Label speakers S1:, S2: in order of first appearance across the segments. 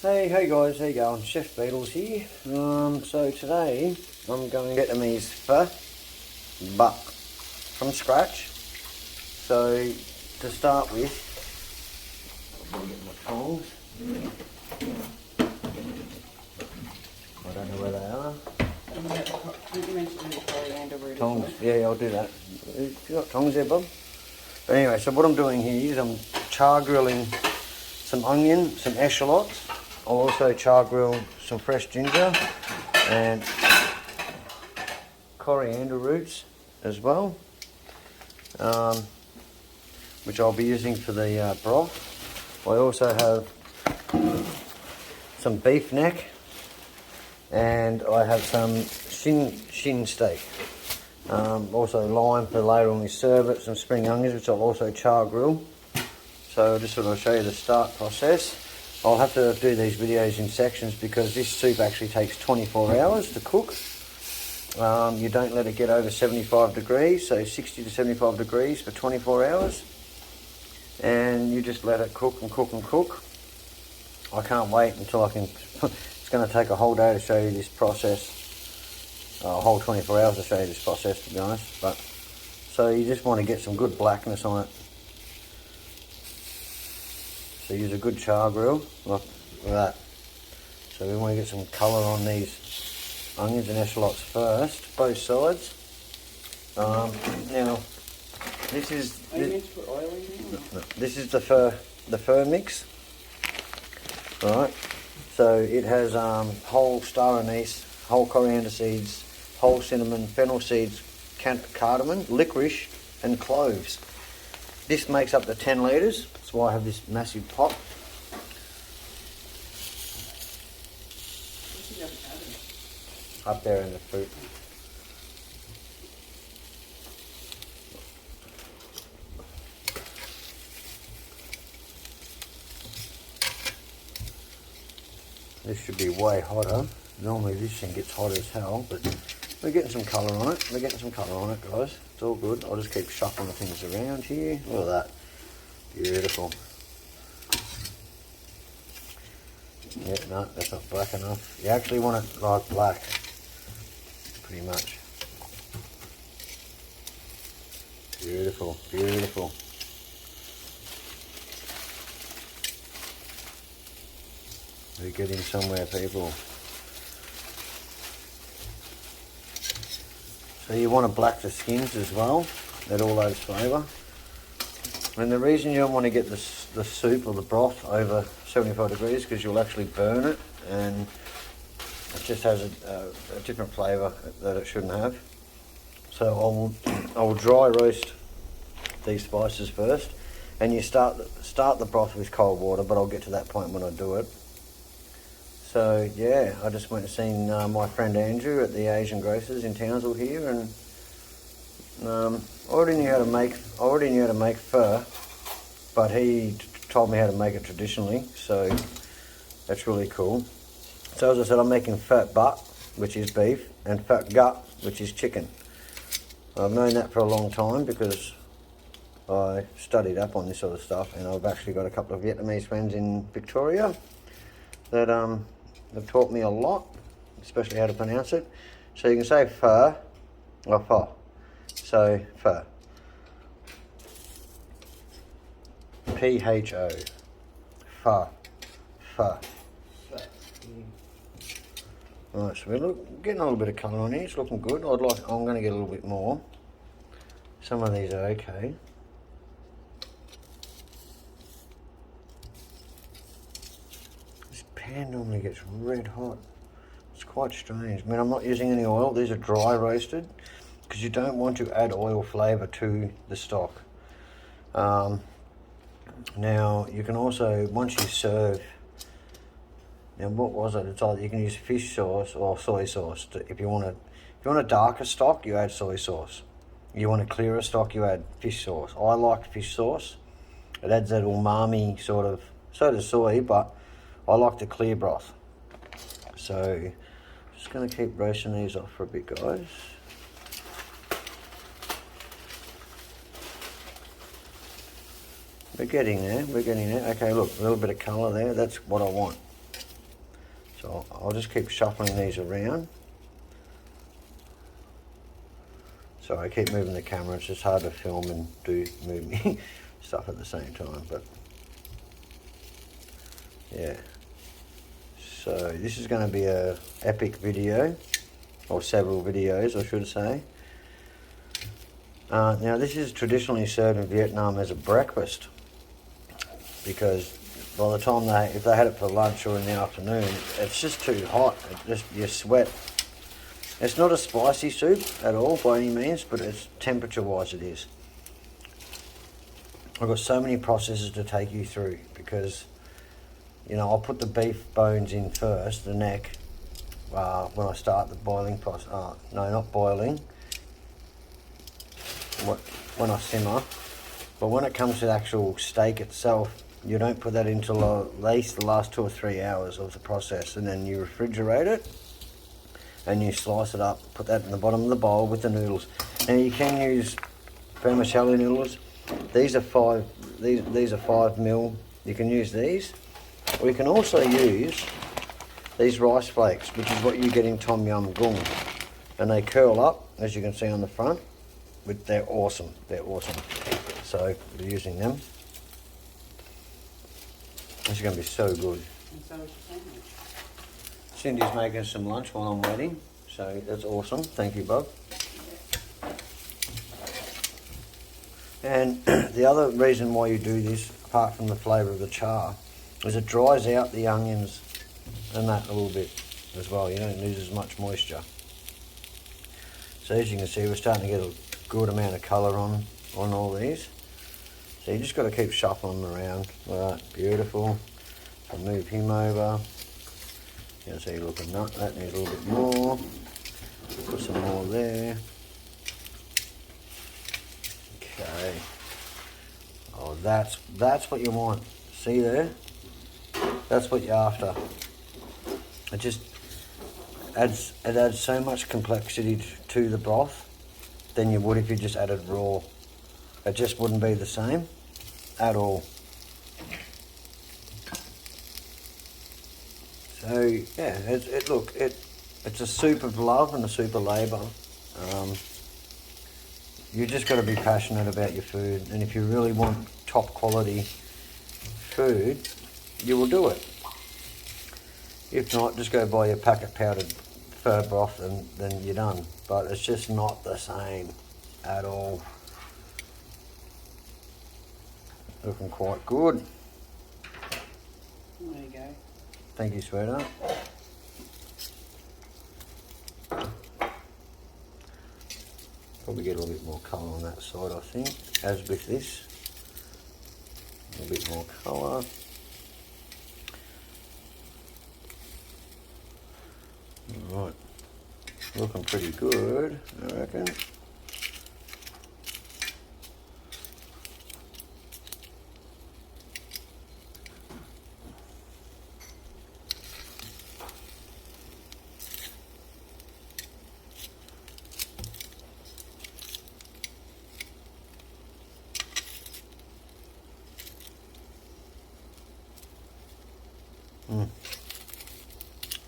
S1: Hey guys, how you going? Chef Beatles here. So today I'm going Vietnamese pho, but from scratch. So to start with, I'll get my tongs. I don't know where they are. Tongs, yeah, I'll do that. You got tongs there, Bob? But anyway, so what I'm doing here is I'm char grilling some onion, some eschalots. I'll also char grill some fresh ginger and coriander roots as well, which I'll be using for the broth. I also have some beef neck and I have some shin steak. Also lime for later when we serve it, some spring onions which I'll also char grill. So just sort of show you the start process. I'll have to do these videos in sections because this soup actually takes 24 hours to cook. You don't let it get over 75 degrees, so 60 to 75 degrees for 24 hours. And you just let it cook and cook and cook. I can't wait until I can, it's going to take a whole day to show you this process. A whole 24 hours to show you this process, to be honest. But so you just want to get some good blackness on it. So use a good char grill like that. So we want to get some colour on these onions and eschalots first, both sides. Now this is this is the pho mix. Right. So it has whole star anise, whole coriander seeds, whole cinnamon, fennel seeds, cardamom, licorice, and cloves. This makes up to 10 litres. That's why I have this massive pot. Up there in the fruit. This should be way hotter. Normally this thing gets hot as hell, but we're getting some colour on it. We're getting some colour on it, guys. It's all good. I'll just keep shuffling the things around here. Look at that. Beautiful. Yeah, no, that's not black enough. You actually want it like black, pretty much. Beautiful, beautiful. We're getting somewhere, people. So you want to black the skins as well, add all those flavour. And the reason you don't want to get the soup or the broth over 75 degrees because you'll actually burn it and it just has a different flavour that it shouldn't have. So I will dry roast these spices first, and you start the broth with cold water, but I'll get to that point when I do it. So yeah, I just went and seen my friend Andrew at the Asian Grocers in Townsville here, and I already knew how to make pho, but he told me how to make it traditionally, so that's really cool. So as I said, I'm making pho butt, which is beef, and pho gut, which is chicken. I've known that for a long time because I studied up on this sort of stuff, and I've actually got a couple of Vietnamese friends in Victoria that have taught me a lot, especially how to pronounce it. So you can say pho or pho. So pho. P-H-O. Pho. Pho. Right, so we're getting a little bit of colour on here. It's looking good. I'm going to get a little bit more. Some of these are okay. This pan normally gets red hot. It's quite strange. I mean, I'm not using any oil. These are dry roasted because you don't want to add oil flavour to the stock. Now you can also, once you serve, now what was it? It's either you can use fish sauce or soy sauce. If you want a darker stock, you add soy sauce. You want a clearer stock, you add fish sauce. I like fish sauce. It adds that umami sort of. So does soy, but I like the clear broth. So just going to keep roasting these off for a bit, guys. We're getting there, we're getting there. Okay, look, a little bit of colour there, that's what I want. So I'll just keep shuffling these around. Sorry, I keep moving the camera. It's just hard to film and do movie stuff at the same time. But yeah. So this is going to be a epic video, or several videos, I should say. Now this is traditionally served in Vietnam as a breakfast, because by the time if they had it for lunch or in the afternoon, it's just too hot. You sweat. It's not a spicy soup at all by any means, but it's temperature-wise it is. I've got so many processes to take you through, because you know, I'll put the beef bones in first, the neck, when I start the boiling process. No, not boiling. When I simmer. But when it comes to the actual steak itself, you don't put that until at least the last 2 or 3 hours of the process, and then you refrigerate it and you slice it up, put that in the bottom of the bowl with the noodles. Now you can use vermicelli noodles. These are 5 mil. You can use these, or you can also use these rice flakes, which is what you get in Tom Yum Goong, and they curl up, as you can see on the front. But they're awesome. They're awesome. So we're using them. This is going to be so good.
S2: And so is your sandwich.
S1: Cindy's making some lunch while I'm waiting, so that's awesome. Thank you, Bob. And the other reason why you do this, apart from the flavour of the char, is it dries out the onions and that a little bit as well. You don't lose as much moisture. So as you can see, we're starting to get a good amount of colour on all these. So you just got to keep shuffling them around. Right, beautiful. So move him over. You can see, looking nut. That needs a little bit more. Put some more there. Okay. Oh, that's what you want. See there? That's what you're after. It just adds so much complexity to the broth than you would if you just added raw. It just wouldn't be the same at all. So yeah, it's a soup of love and a soup of labour. You just got to be passionate about your food, and if you really want top quality food, you will do it. If not, just go buy your packet powdered pho broth and then you're done. But it's just not the same at all. Looking quite good.
S2: There you go.
S1: Thank you, sweetheart. Probably get a little bit more colour on that side, I think, as with this. A little bit more colour. Alright, looking pretty good, I reckon.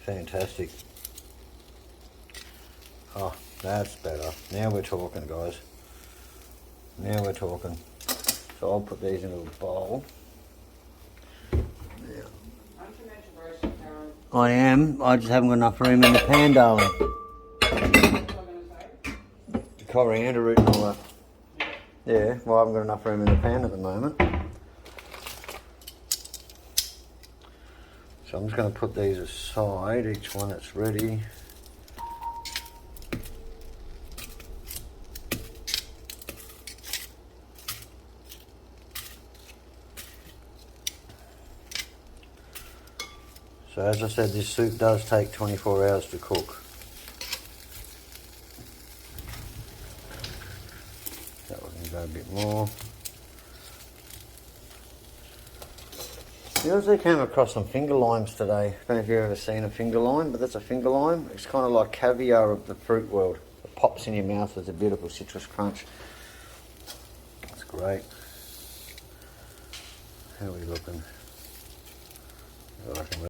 S1: Fantastic. Oh, that's better. Now we're talking, guys. Now we're talking. So I'll put these in a bowl. Now.
S2: Aren't you meant to roast the carrot?
S1: I am. I just haven't got enough room in the pan, darling.
S2: What was I going to say?
S1: The coriander root and all that. Yeah, well, I haven't got enough room in the pan at the moment. So I'm just going to put these aside, each one that's ready. So as I said, this soup does take 24 hours to cook. So we can go a bit more. You also came across some finger limes today. I don't know if you've ever seen a finger lime, but that's a finger lime. It's kind of like caviar of the fruit world. It pops in your mouth with a beautiful citrus crunch. That's great. How are we looking? I reckon